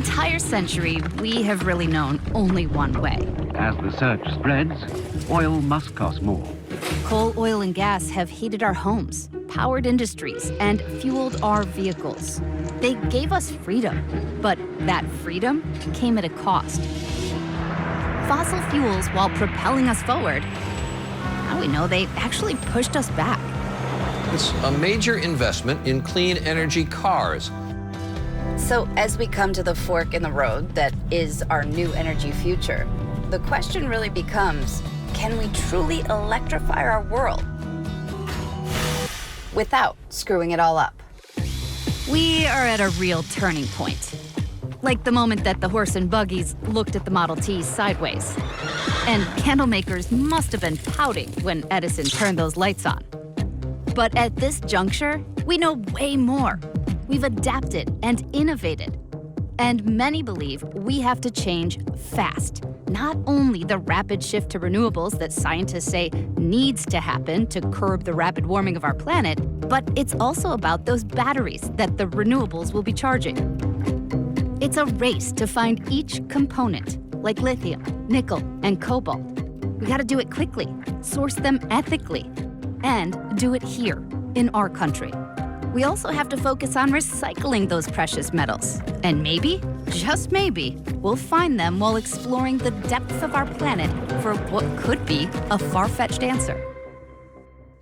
entire century, we have really known only one way. As the search spreads, oil must cost more. Coal, oil, and gas have heated our homes, powered industries, and fueled our vehicles. They gave us freedom, but that freedom came at a cost. Fossil fuels, while propelling us forward, now we know they actually pushed us back. It's a major investment in clean energy cars. So as we come to the fork in the road that is our new energy future, the question really becomes, can we truly electrify our world without screwing it all up? We are at a real turning point. Like the moment that the horse and buggies looked at the Model T sideways. And candle makers must have been pouting when Edison turned those lights on. But at this juncture, we know way more. We've adapted and innovated. And many believe we have to change fast. Not only the rapid shift to renewables that scientists say needs to happen to curb the rapid warming of our planet, but it's also about those batteries that the renewables will be charging. It's a race to find each component, like lithium, nickel, and cobalt. We gotta do it quickly, source them ethically, and do it here, in our country. We also have to focus on recycling those precious metals. And maybe, just maybe, we'll find them while exploring the depths of our planet for what could be a far-fetched answer.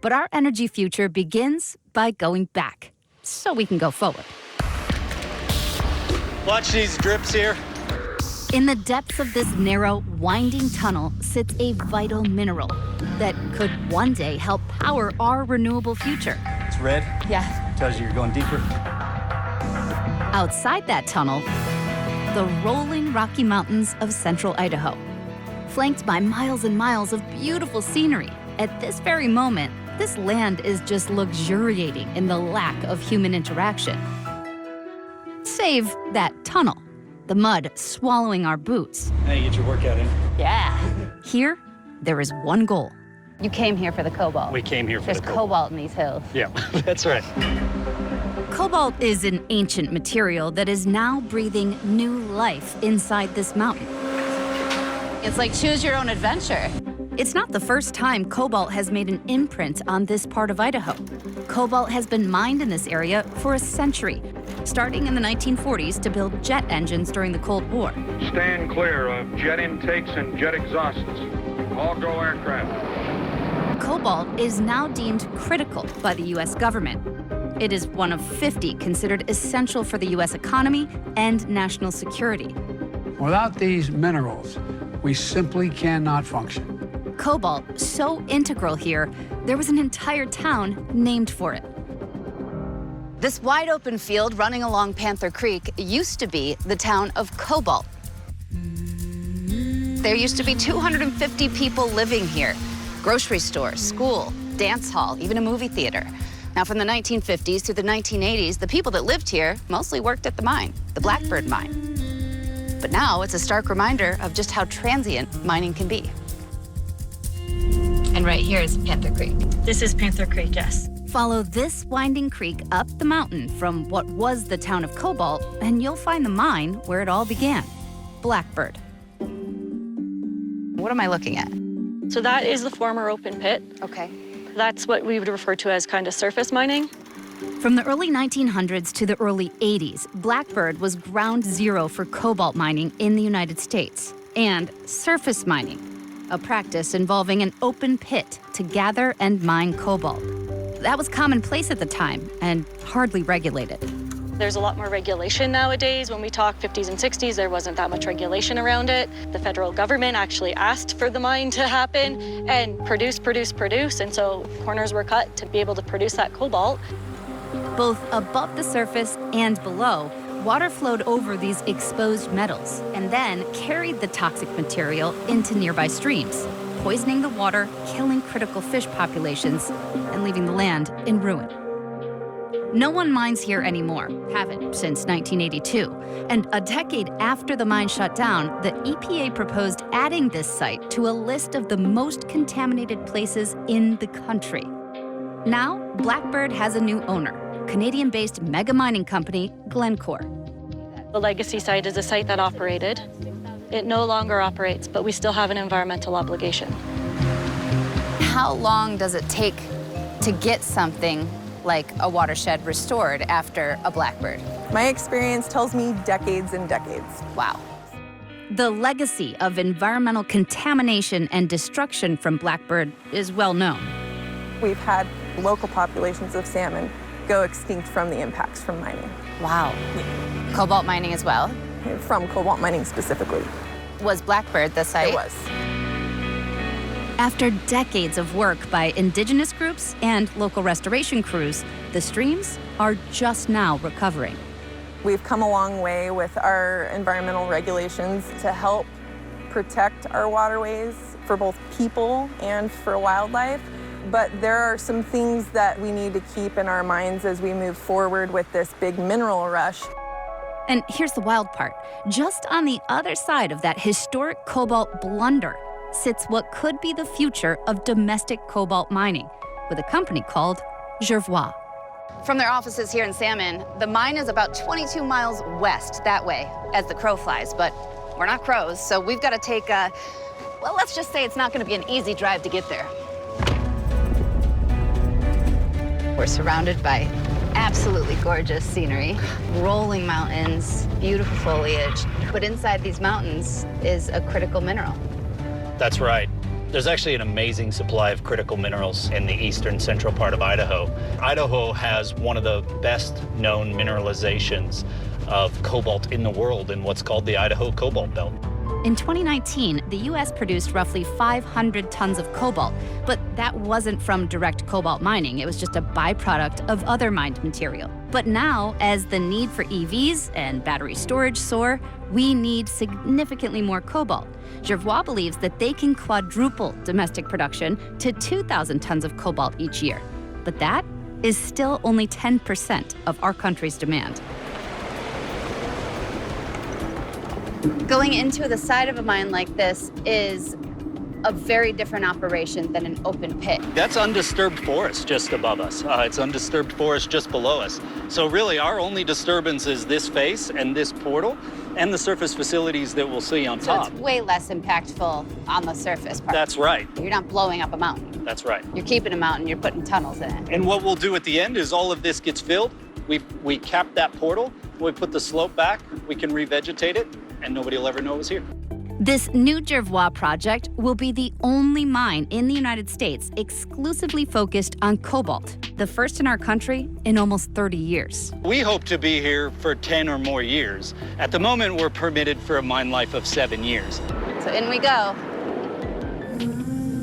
But our energy future begins by going back, so we can go forward. Watch these drips here. In the depths of this narrow, winding tunnel sits a vital mineral that could one day help power our renewable future. It's red. Yeah. Tells you you're going deeper. Outside that tunnel, the rolling Rocky Mountains of central Idaho, flanked by miles and miles of beautiful scenery. At this very moment, this land is just luxuriating in the lack of human interaction. Save that tunnel, the mud swallowing our boots. Now you get your workout in. Yeah. Here, there is one goal. You came here for the cobalt. We came here for There's the cobalt. cobalt in these hills. Yeah, that's right. Cobalt is an ancient material that is now breathing new life inside this mountain. It's like choose your own adventure. It's not the first time cobalt has made an imprint on this part of Idaho. Cobalt has been mined in this area for a century, starting in the 1940s to build jet engines during the Cold War. Stand clear of jet intakes and jet exhausts. All go aircraft. Cobalt is now deemed critical by the U.S. government. It is one of 50 considered essential for the U.S. economy and national security. Without these minerals, we simply cannot function. Cobalt, so integral here, there was an entire town named for it. This wide open field running along Panther Creek used to be the town of Cobalt. There used to be 250 people living here. Grocery store, school, dance hall, even a movie theater. Now, from the 1950s through the 1980s, the people that lived here mostly worked at the mine, the Blackbird mine. But now it's a stark reminder of just how transient mining can be. And right here is Panther Creek. This is Panther Creek, yes. Follow this winding creek up the mountain from what was the town of Cobalt, and you'll find the mine where it all began, Blackbird. What am I looking at? So that is the former open pit. Okay. That's what we would refer to as kind of surface mining. From the early 1900s to the early 80s, Blackbird was ground zero for cobalt mining in the United States, and surface mining, a practice involving an open pit to gather and mine cobalt. That was commonplace at the time and hardly regulated. There's a lot more regulation nowadays. When we talk 50s and 60s, there wasn't that much regulation around it. The federal government actually asked for the mine to happen and produce. And so corners were cut to be able to produce that cobalt. Both above the surface and below, water flowed over these exposed metals and then carried the toxic material into nearby streams, poisoning the water, killing critical fish populations, and leaving the land in ruin. No one mines here anymore, haven't since 1982. And a decade after the mine shut down, the EPA proposed adding this site to a list of the most contaminated places in the country. Now, Blackbird has a new owner, Canadian-based mega mining company, Glencore. The legacy site is a site that operated. It no longer operates, but we still have an environmental obligation. How long does it take to get something like a watershed restored after a Blackbird? My experience tells me decades and decades. Wow. The legacy of environmental contamination and destruction from Blackbird is well known. We've had local populations of salmon go extinct from the impacts from mining. Wow. Cobalt mining as well? From cobalt mining specifically. Was Blackbird the site? It was. After decades of work by indigenous groups and local restoration crews, the streams are just now recovering. We've come a long way with our environmental regulations to help protect our waterways for both people and for wildlife. But there are some things that we need to keep in our minds as we move forward with this big mineral rush. And here's the wild part. Just on the other side of that historic cobalt blunder sits what could be the future of domestic cobalt mining with a company called Jervois. From their offices here in Salmon, the mine is about 22 miles west that way as the crow flies, but we're not crows, so we've got to take a, well, let's just say it's not going to be an easy drive to get there. We're surrounded by absolutely gorgeous scenery, rolling mountains, beautiful foliage, but inside these mountains is a critical mineral. That's right. There's actually an amazing supply of critical minerals in the eastern central part of Idaho. Idaho has one of the best known mineralizations of cobalt in the world in what's called the Idaho Cobalt Belt. In 2019, the U.S. produced roughly 500 tons of cobalt, but that wasn't from direct cobalt mining. It was just a byproduct of other mined material. But now, as the need for EVs and battery storage soar, we need significantly more cobalt. Jervois believes that they can quadruple domestic production to 2,000 tons of cobalt each year. But that is still only 10% of our country's demand. Going into the side of a mine like this is a very different operation than an open pit. That's undisturbed forest just above us. It's undisturbed forest just below us. So really our only disturbance is this face and this portal and the surface facilities that we'll see on top. So it's way less impactful on the surface part. That's right. You're not blowing up a mountain. That's right. You're keeping a mountain, you're putting tunnels in it. And what we'll do at the end is all of this gets filled. We cap that portal, we put the slope back, we can revegetate it, and nobody will ever know it was here. This new Jervois project will be the only mine in the United States exclusively focused on cobalt, the first in our country in almost 30 years. We hope to be here for 10 or more years. At the moment, we're permitted for a mine life of 7 years. So in we go.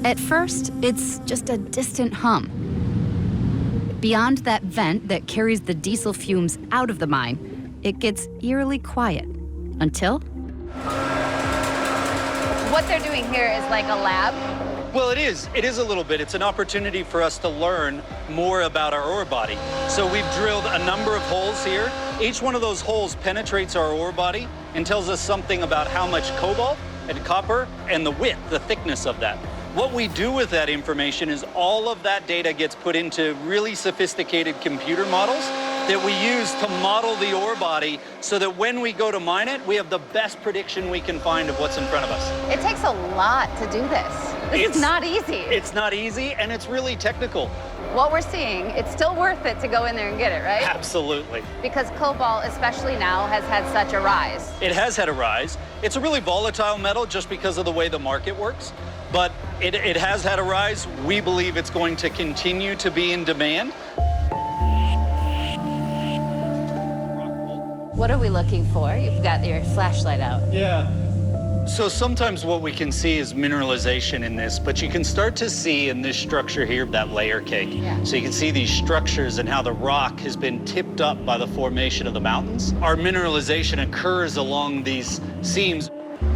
At first, it's just a distant hum. Beyond that vent that carries the diesel fumes out of the mine, it gets eerily quiet until... What they're doing here is like a lab. Well, it is. It is a little bit. It's an opportunity for us to learn more about our ore body. So we've drilled a number of holes here. Each one of those holes penetrates our ore body and tells us something about how much cobalt and copper and the width, the thickness of that. What we do with that information is all of that data gets put into really sophisticated computer models that we use to model the ore body so that when we go to mine it, we have the best prediction we can find of what's in front of us. It takes a lot to do this. This is not easy. It's not easy, and it's really technical. What we're seeing, it's still worth it to go in there and get it, right? Absolutely. Because cobalt, especially now, has had such a rise. It has had a rise. It's a really volatile metal just because of the way the market works, but it has had a rise. We believe it's going to continue to be in demand. What are we looking for? You've got your flashlight out. Yeah. So sometimes what we can see is mineralization in this, but you can start to see in this structure here that layer cake. Yeah. So you can see these structures and how the rock has been tipped up by the formation of the mountains. Our mineralization occurs along these seams.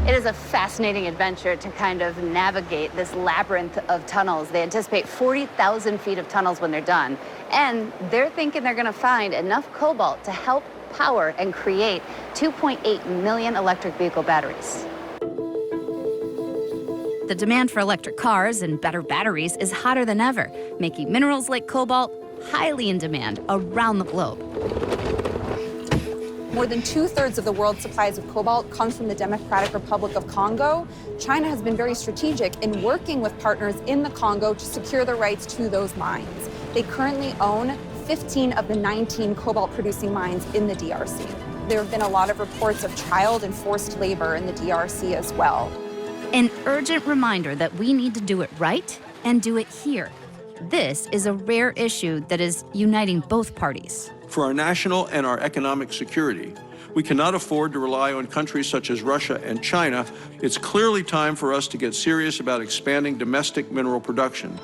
It is a fascinating adventure to kind of navigate this labyrinth of tunnels. They anticipate 40,000 feet of tunnels when they're done. And they're thinking they're gonna find enough cobalt to help power and create 2.8 million electric vehicle batteries. The demand for electric cars and better batteries is hotter than ever, making minerals like cobalt highly in demand around the globe. More than 2/3 of the world's supplies of cobalt comes from the Democratic Republic of Congo. China has been very strategic in working with partners in the Congo to secure the rights to those mines. They currently own 15 of the 19 cobalt-producing mines in the DRC. There have been a lot of reports of child and forced labor in the DRC as well. An urgent reminder that we need to do it right and do it here. This is a rare issue that is uniting both parties. For our national and our economic security, we cannot afford to rely on countries such as Russia and China. It's clearly time for us to get serious about expanding domestic mineral production.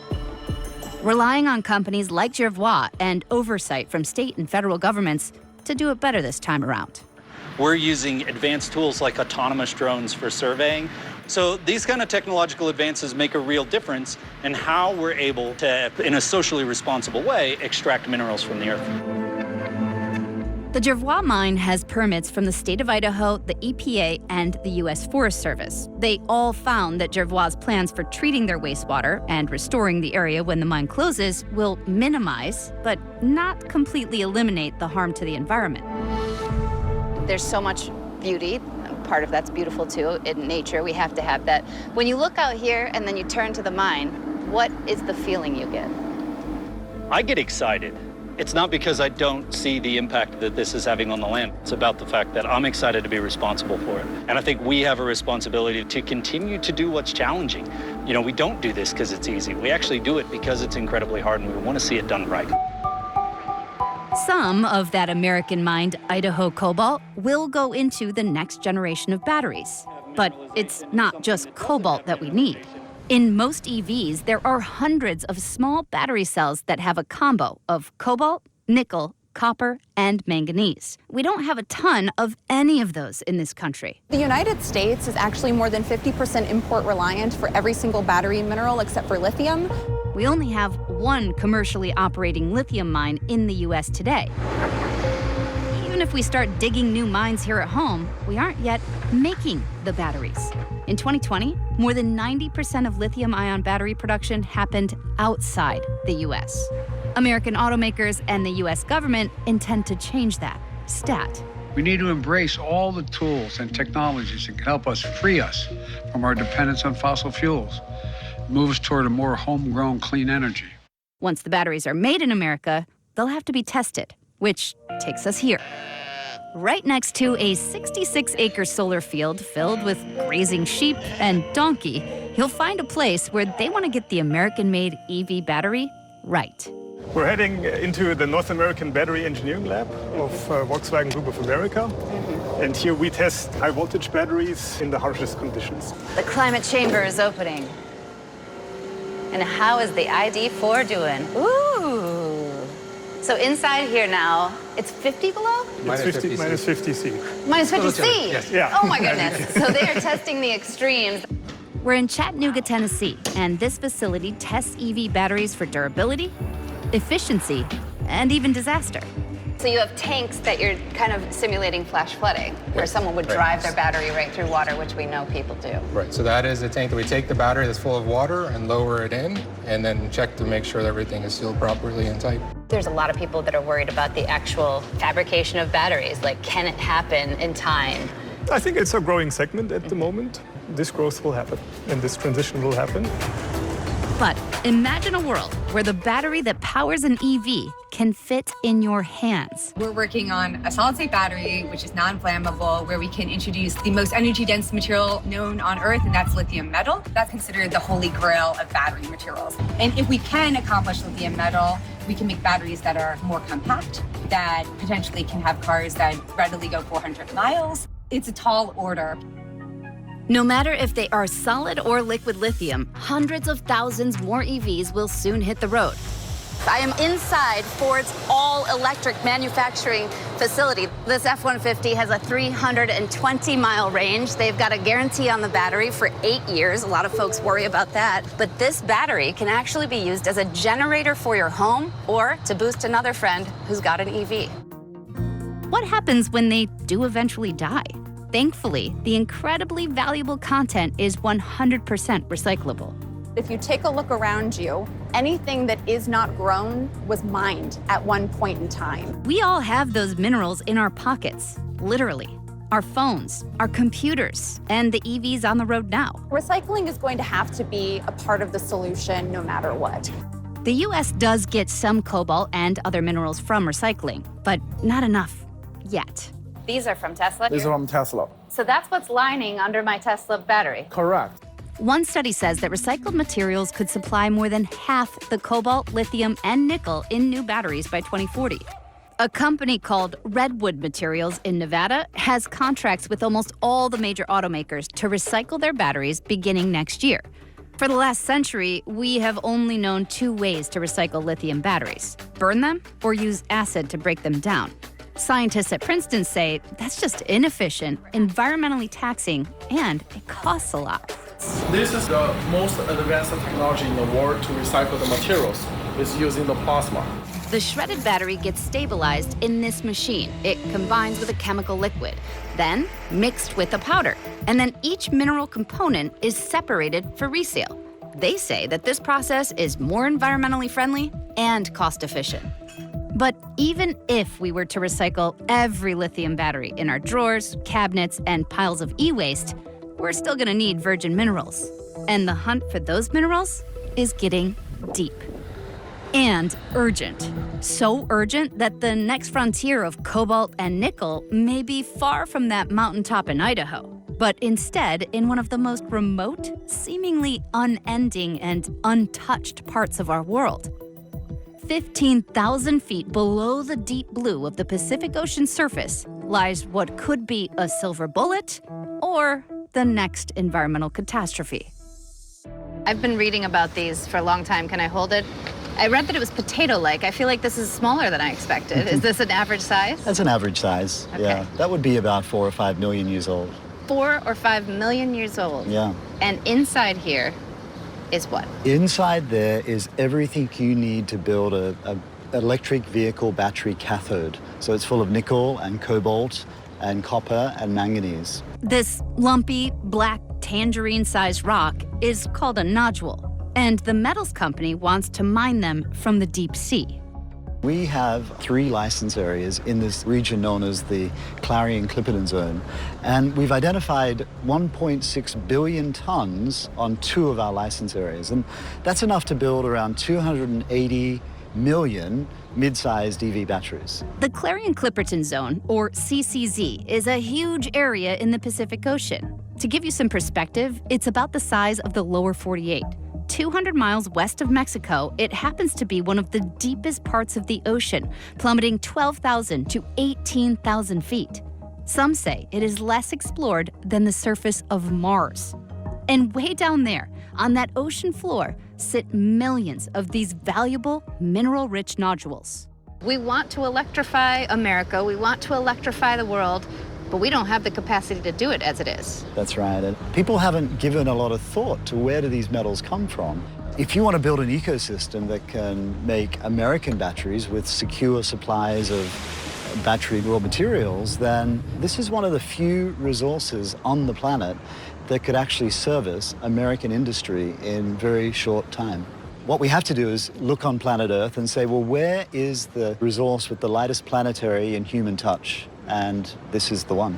Relying on companies like Jervois and oversight from state and federal governments to do it better this time around. We're using advanced tools like autonomous drones for surveying. So these kind of technological advances make a real difference in how we're able to, in a socially responsible way, extract minerals from the earth. The Jervois mine has permits from the state of Idaho, the EPA, and the U.S. Forest Service. They all found that Jervois' plans for treating their wastewater and restoring the area when the mine closes will minimize, but not completely eliminate, the harm to the environment. There's so much beauty. Part of that's beautiful too. In nature, we have to have that. When you look out here and then you turn to the mine, what is the feeling you get? I get excited. It's not because I don't see the impact that this is having on the land. It's about the fact that I'm excited to be responsible for it. And I think we have a responsibility to continue to do what's challenging. You know, we don't do this because it's easy. We actually do it because it's incredibly hard and we want to see it done right. Some of that American-mined Idaho cobalt will go into the next generation of batteries. But it's not just cobalt that we need. In most EVs, there are hundreds of small battery cells that have a combo of cobalt, nickel, copper, and manganese. We don't have a ton of any of those in this country. The United States is actually more than 50% import reliant for every single battery mineral except for lithium. We only have one commercially operating lithium mine in the U.S. today. Even if we start digging new mines here at home, we aren't yet making the batteries. In 2020, more than 90% of lithium-ion battery production happened outside the U.S. American automakers and the U.S. government intend to change that stat. We need to embrace all the tools and technologies that can help us free us from our dependence on fossil fuels, move us toward a more homegrown clean energy. Once the batteries are made in America, they'll have to be tested, which takes us here. Right next to a 66-acre solar field filled with grazing sheep and donkey, you'll find a place where they want to get the American-made EV battery right. We're heading into the North American Battery Engineering Lab of Volkswagen Group of America. And here we test high-voltage batteries in the harshest conditions. The climate chamber is opening. And how is the ID4 doing? Ooh. So inside here now, it's 50 below? Minus 50 C. Minus 50 C? Yes. Yeah. Oh my goodness. So they are testing the extremes. We're in Chattanooga, Tennessee, and this facility tests EV batteries for durability, efficiency, and even disaster. So you have tanks that you're kind of simulating flash flooding, where someone would drive their battery right through water, which we know people do. Right, so that is a tank that we take the battery that's full of water and lower it in, and then check to make sure that everything is sealed properly and tight. There's a lot of people that are worried about the actual fabrication of batteries. Like, can it happen in time? I think it's a growing segment at the moment. This growth will happen, and this transition will happen. But imagine a world where the battery that powers an EV can fit in your hands. We're working on a solid-state battery, which is non-flammable, where we can introduce the most energy-dense material known on Earth, and that's lithium metal. That's considered the holy grail of battery materials. And if we can accomplish lithium metal, we can make batteries that are more compact, that potentially can have cars that readily go 400 miles. It's a tall order. No matter if they are solid or liquid lithium, hundreds of thousands more EVs will soon hit the road. I am inside Ford's all-electric manufacturing facility. This F-150 has a 320-mile range. They've got a guarantee on the battery for 8 years. A lot of folks worry about that. But this battery can actually be used as a generator for your home or to boost another friend who's got an EV. What happens when they do eventually die? Thankfully, the incredibly valuable content is 100% recyclable. If you take a look around you, anything that is not grown was mined at one point in time. We all have those minerals in our pockets. literally. Our phones, our computers, and the EVs on the road now. Recycling is going to have to be a part of the solution no matter what. The U.S. does get some cobalt and other minerals from recycling, but not enough yet. These are from Tesla? These are from Tesla. So that's what's lining under my Tesla battery. Correct. One study says that recycled materials could supply more than half the cobalt, lithium, and nickel in new batteries by 2040. A company called Redwood Materials in Nevada has contracts with almost all the major automakers to recycle their batteries beginning next year. For the last century, we have only known two ways to recycle lithium batteries: burn them or use acid to break them down. Scientists at Princeton say that's just inefficient, environmentally taxing, and it costs a lot. This is the most advanced technology in the world to recycle the materials. It's using the plasma. The shredded battery gets stabilized in this machine. It combines with a chemical liquid, then mixed with a powder. And then each mineral component is separated for resale. They say that this process is more environmentally friendly and cost efficient. But even if we were to recycle every lithium battery in our drawers, cabinets, and piles of e-waste, we're still gonna need virgin minerals. And the hunt for those minerals is getting deep. And urgent. So urgent that the next frontier of cobalt and nickel may be far from that mountaintop in Idaho, but instead in one of the most remote, seemingly unending and untouched parts of our world. 15,000 feet below the deep blue of the Pacific Ocean surface lies what could be a silver bullet or the next environmental catastrophe. I've been reading about these for a long time. Can I hold it? I read that it was potato-like. I feel like this is smaller than I expected. Is this an average size? That's an average size, Okay. yeah. That would be about 4 or 5 million years old. 4 or 5 million years old. Yeah. And inside here is what? Inside there is everything you need to build a electric vehicle battery cathode. So it's full of nickel and cobalt and copper and manganese. This lumpy, black, tangerine-sized rock is called a nodule, and the metals company wants to mine them from the deep sea. We have 3 license areas in this region known as the Clarion-Clipperton Zone, and we've identified 1.6 billion tons on 2 of our license areas, and that's enough to build around 280 million mid-sized EV batteries. The Clarion-Clipperton Zone, or CCZ, is a huge area in the Pacific Ocean. To give you some perspective, it's about the size of the lower 48. 200 miles west of Mexico, it happens to be one of the deepest parts of the ocean, plummeting 12,000 to 18,000 feet. Some say it is less explored than the surface of Mars. And way down there, on that ocean floor, sit millions of these valuable, mineral-rich nodules. We want to electrify America. We want to electrify the world, but we don't have the capacity to do it as it is. That's right. And people haven't given a lot of thought to where do these metals come from. If you want to build an ecosystem that can make American batteries with secure supplies of battery raw materials, then this is one of the few resources on the planet that could actually service American industry in very short time. What we have to do is look on planet Earth and say, well, where is the resource with the lightest planetary and human touch? And this is the one.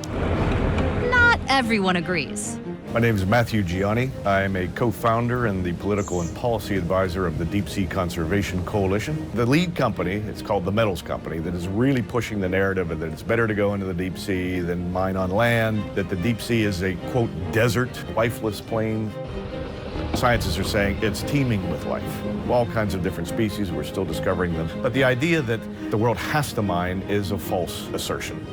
Not everyone agrees. My name is Matthew Gianni. I am a co-founder and the political and policy advisor of the Deep Sea Conservation Coalition. The lead company, it's called the Metals Company, that is really pushing the narrative that it's better to go into the deep sea than mine on land, that the deep sea is a, quote, desert, lifeless plain. Scientists are saying it's teeming with life. All kinds of different species, we're still discovering them. But the idea that the world has to mine is a false assertion.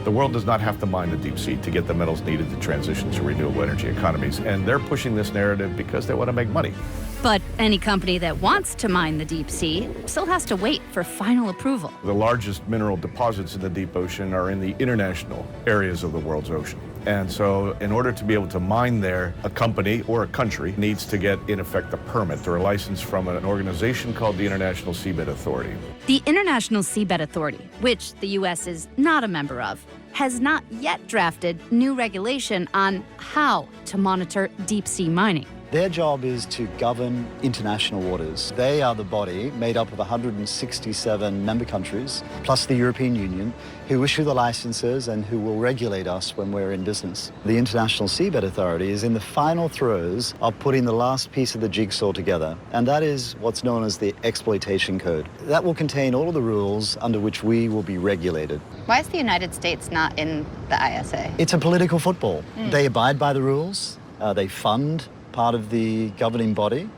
The world does not have to mine the deep sea to get the metals needed to transition to renewable energy economies. And they're pushing this narrative because they want to make money. But any company that wants to mine the deep sea still has to wait for final approval. The largest mineral deposits in the deep ocean are in the international areas of the world's ocean. And so in order to be able to mine there, a company or a country needs to get, in effect, a permit or a license from an organization called the International Seabed Authority. The International Seabed Authority, which the U.S. is not a member of, has not yet drafted new regulation on how to monitor deep sea mining. Their job is to govern international waters. They are the body made up of 167 member countries, plus the European Union, who issue the licenses and who will regulate us when we're in business. The International Seabed Authority is in the final throes of putting the last piece of the jigsaw together, and that is what's known as the Exploitation Code. That will contain all of the rules under which we will be regulated. Why is the United States not in the ISA? It's a political football. They abide by the rules, they fund part of the governing body,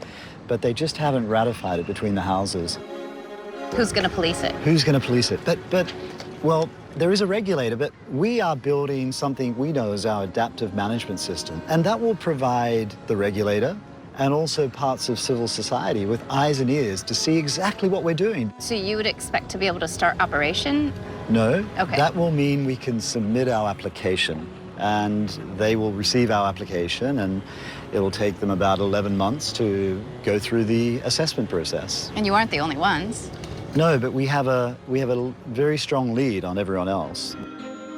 but they just haven't ratified it between the houses. Who's going to police it? Who's going to police it? Well, there is a regulator, but we are building something we know as our adaptive management system, and that will provide the regulator and also parts of civil society with eyes and ears to see exactly what we're doing. So you would expect to be able to start operation? No, Okay. That will mean we can submit our application, and they will receive our application, and it will take them about 11 months to go through the assessment process. And you aren't the only ones. No, but we have a very strong lead on everyone else.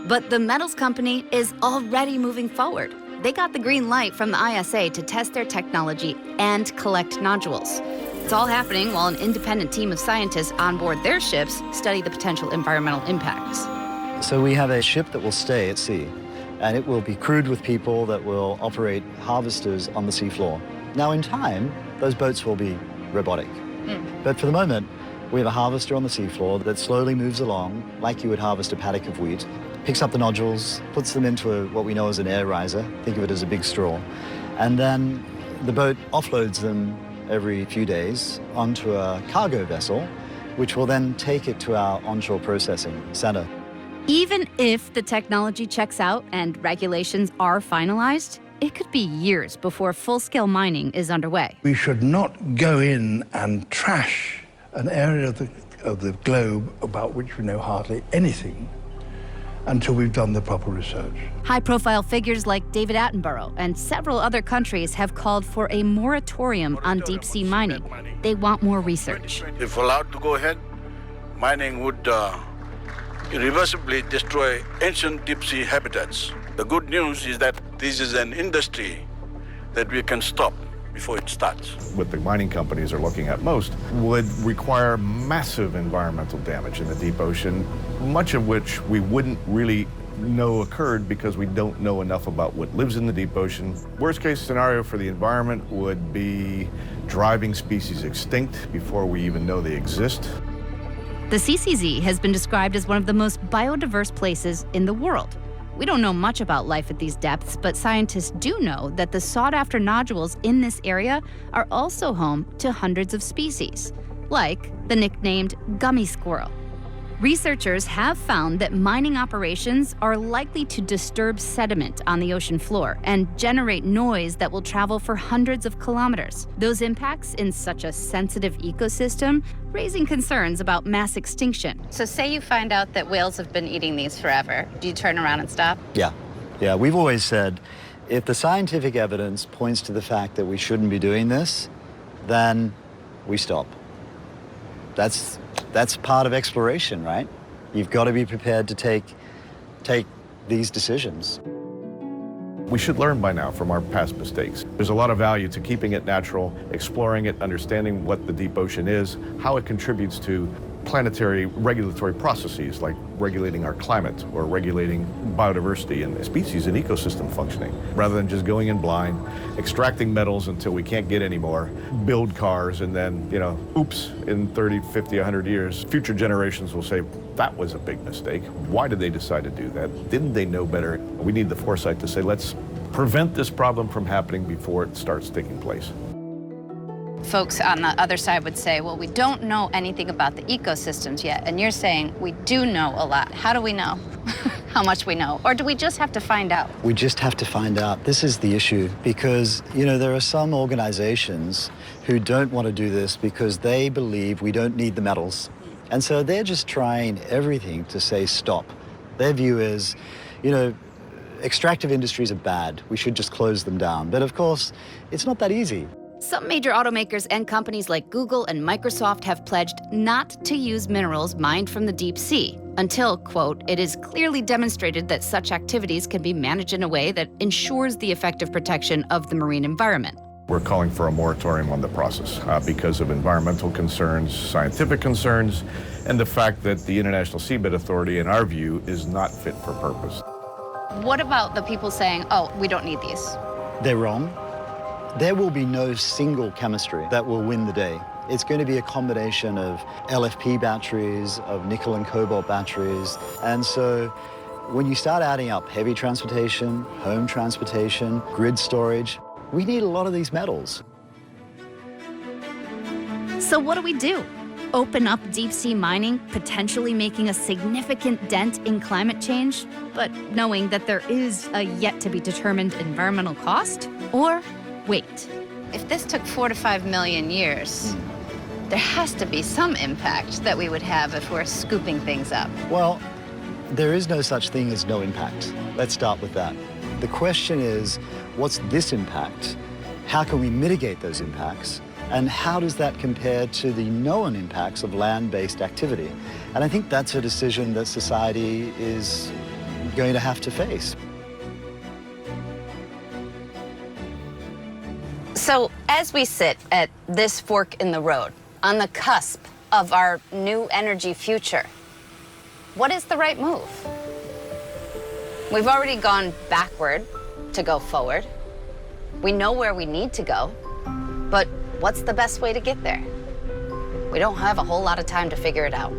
But the metals company is already moving forward. They got the green light from the ISA to test their technology and collect nodules. It's all happening while an independent team of scientists on board their ships study the potential environmental impacts. So we have a ship that will stay at sea, and it will be crewed with people that will operate harvesters on the seafloor. Now, in time, those boats will be robotic. But for the moment, we have a harvester on the seafloor that slowly moves along, like you would harvest a paddock of wheat, picks up the nodules, puts them into what we know as an air riser, think of it as a big straw, and then the boat offloads them every few days onto a cargo vessel, which will then take it to our onshore processing center. Even if the technology checks out and regulations are finalized, it could be years before full-scale mining is underway. We should not go in and trash an area of the globe about which we know hardly anything until we've done the proper research. High-profile figures like David Attenborough and several other countries have called for a moratorium on deep-sea mining. They want more research. If allowed to go ahead, mining would irreversibly destroy ancient deep-sea habitats. The good news is that this is an industry that we can stop before it starts. What the mining companies are looking at most would require massive environmental damage in the deep ocean, much of which we wouldn't really know occurred because we don't know enough about what lives in the deep ocean. Worst case scenario for the environment would be driving species extinct before we even know they exist. The CCZ has been described as one of the most biodiverse places in the world. We don't know much about life at these depths, but scientists do know that the sought-after nodules in this area are also home to hundreds of species, like the nicknamed gummy squirrel. Researchers have found that mining operations are likely to disturb sediment on the ocean floor and generate noise that will travel for hundreds of kilometers. Those impacts in such a sensitive ecosystem raising concerns about mass extinction. So say you find out that whales have been eating these forever. Do you turn around and stop? Yeah, we've always said, if the scientific evidence points to the fact that we shouldn't be doing this, then we stop. That's part of exploration, right? You've got to be prepared to take these decisions. We should learn by now from our past mistakes. There's a lot of value to keeping it natural, exploring it, understanding what the deep ocean is, how it contributes to planetary regulatory processes like regulating our climate or regulating biodiversity and species and ecosystem functioning, rather than just going in blind, extracting metals until we can't get any more, build cars, and then, oops, in 30, 50, 100 years, future generations will say, that was a big mistake. Why did they decide to do that? Didn't they know better? We need the foresight to say, let's prevent this problem from happening before it starts taking place. Folks on the other side would say, well, we don't know anything about the ecosystems yet. And you're saying we do know a lot. How do we know how much we know? Or do we just have to find out? We just have to find out. This is the issue because, there are some organizations who don't want to do this because they believe we don't need the metals. And so they're just trying everything to say stop. Their view is, extractive industries are bad. We should just close them down. But of course, it's not that easy. Some major automakers and companies like Google and Microsoft have pledged not to use minerals mined from the deep sea until, quote, it is clearly demonstrated that such activities can be managed in a way that ensures the effective protection of the marine environment. We're calling for a moratorium on the process because of environmental concerns, scientific concerns, and the fact that the International Seabed Authority, in our view, is not fit for purpose. What about the people saying, oh, we don't need these? They're wrong. There will be no single chemistry that will win the day. It's going to be a combination of LFP batteries, of nickel and cobalt batteries. And so when you start adding up heavy transportation, home transportation, grid storage, we need a lot of these metals. So what do? Open up deep-sea mining, potentially making a significant dent in climate change, but knowing that there is a yet-to-be-determined environmental cost? Or wait? If this took 4 to 5 million years, there has to be some impact that we would have if we're scooping things up. Well, there is no such thing as no impact. Let's start with that. The question is, what's this impact? How can we mitigate those impacts? And how does that compare to the known impacts of land-based activity? And I think that's a decision that society is going to have to face. So as we sit at this fork in the road, on the cusp of our new energy future, what is the right move? We've already gone backward to go forward. We know where we need to go, but what's the best way to get there? We don't have a whole lot of time to figure it out.